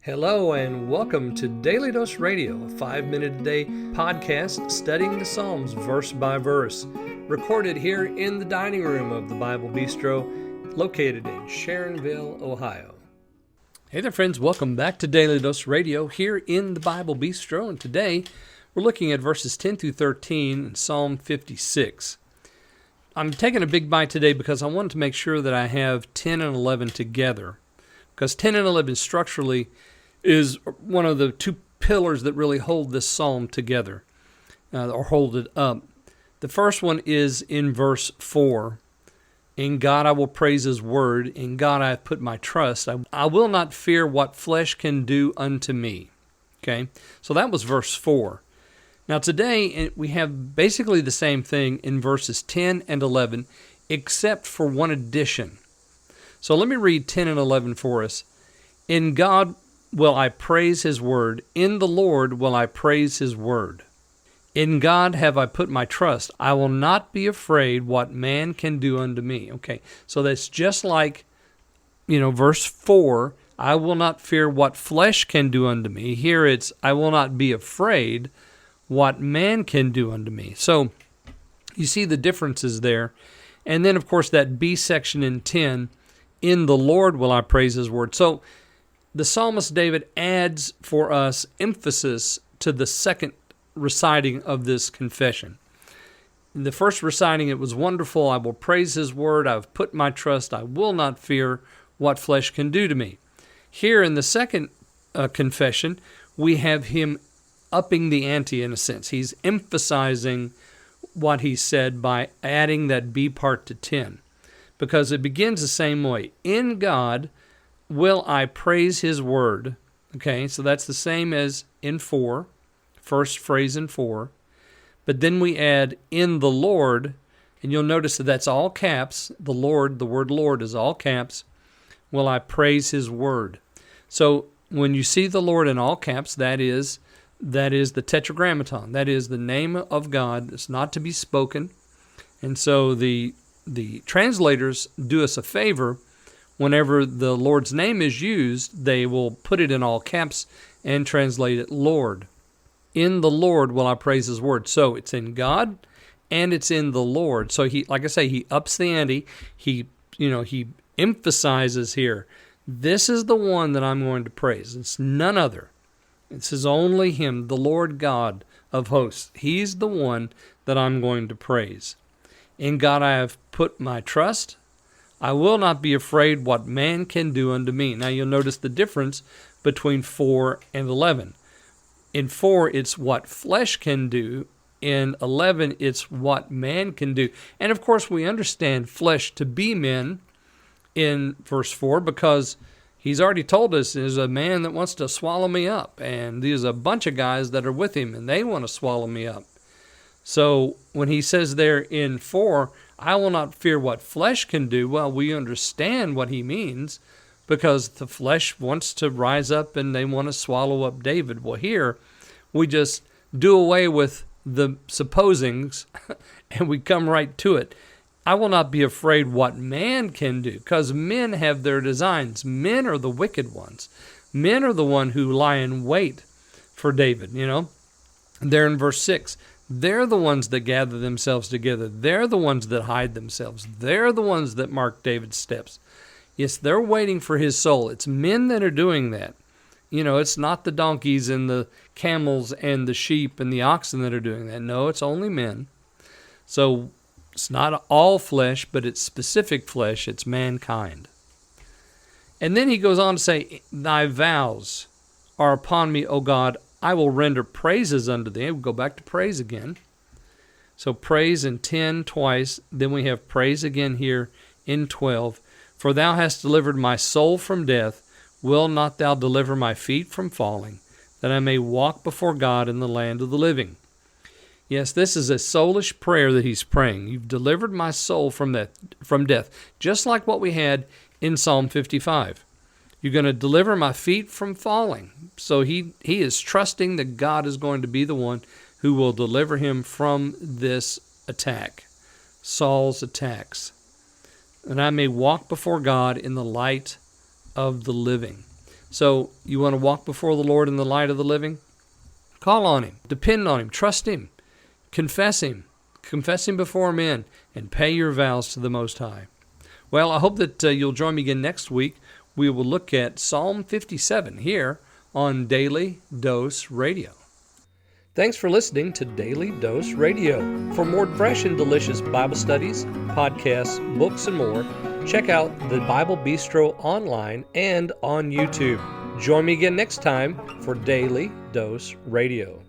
Hello and welcome to Daily Dose Radio, a 5-minute-a-day podcast studying the Psalms verse by verse, recorded here in the dining room of the Bible Bistro, located in Sharonville, Ohio. Hey there friends, welcome back to Daily Dose Radio here in the Bible Bistro, and today we're looking at verses 10 through 13 in Psalm 56. I'm taking a big bite today because I wanted to make sure that I have 10 and 11 together, because 10 and 11 structurally is one of the two pillars that really hold this psalm together, or hold it up. The first one is in verse 4. In God I will praise His word. In God I have put my trust. I will not fear what flesh can do unto me. Okay, so that was verse 4. Now today we have basically the same thing in verses 10 and 11, except for one addition. So let me read 10 and 11 for us. In God will I praise His word. In the Lord will I praise His word. In God have I put my trust. I will not be afraid what man can do unto me. Okay, so that's just like, verse 4, I will not fear what flesh can do unto me. Here it's, I will not be afraid what man can do unto me. So you see the differences there. And then, of course, that B section in 10, in the Lord will I praise His word. So the psalmist David adds for us emphasis to the second reciting of this confession. In the first reciting, it was wonderful. I will praise His word. I've put my trust. I will not fear what flesh can do to me. Here in the second confession, we have him upping the ante in a sense. He's emphasizing what he said by adding that B part to 10, because it begins the same way. In God will I praise His word. Okay, so that's the same as in 4, first phrase in 4. But then we add in the Lord, and you'll notice that that's all caps. The Lord, the word Lord is all caps. Will I praise His word. So when you see the Lord in all caps, that is the tetragrammaton. That is the name of God that's not to be spoken. And so the translators do us a favor. Whenever the Lord's name is used, they will put it in all caps and translate it Lord. In the Lord will I praise His word. So it's in God and it's in the Lord. So he, like I say, he ups the ante. He emphasizes here, this is the one that I'm going to praise. It's none other. This is only Him, the Lord God of hosts. He's the one that I'm going to praise. In God I have put my trust. I will not be afraid what man can do unto me. Now you'll notice the difference between 4 and 11. In 4, it's what flesh can do. In 11, it's what man can do. And of course, we understand flesh to be men in verse 4 because He's already told us there's a man that wants to swallow me up. And there's a bunch of guys that are with him and they want to swallow me up. So when he says there in 4, I will not fear what flesh can do, well, we understand what he means because the flesh wants to rise up and they want to swallow up David. Well, here we just do away with the supposings and we come right to it. I will not be afraid what man can do, because men have their designs. Men are the wicked ones. Men are the one who lie in wait for David, There in verse 6, they're the ones that gather themselves together. They're the ones that hide themselves. They're the ones that mark David's steps. Yes, they're waiting for his soul. It's men that are doing that. It's not the donkeys and the camels and the sheep and the oxen that are doing that. No, it's only men. So it's not all flesh, but it's specific flesh. It's mankind. And then he goes on to say, Thy vows are upon me, O God. I will render praises unto Thee. We'll go back to praise again. So praise in 10 twice. Then we have praise again here in 12. For Thou hast delivered my soul from death. Will not Thou deliver my feet from falling, that I may walk before God in the land of the living? Yes, this is a soulish prayer that he's praying. You've delivered my soul from death, just like what we had in Psalm 55. You're going to deliver my feet from falling. So he is trusting that God is going to be the one who will deliver him from this attack, Saul's attacks. And I may walk before God in the light of the living. So you want to walk before the Lord in the light of the living? Call on Him, depend on Him, trust Him, confess Him before men, and pay your vows to the Most High. Well, I hope that you'll join me again next week. We will look at Psalm 57 here on Daily Dose Radio. Thanks for listening to Daily Dose Radio. For more fresh and delicious Bible studies, podcasts, books, and more, check out the Bible Bistro online and on YouTube. Join me again next time for Daily Dose Radio.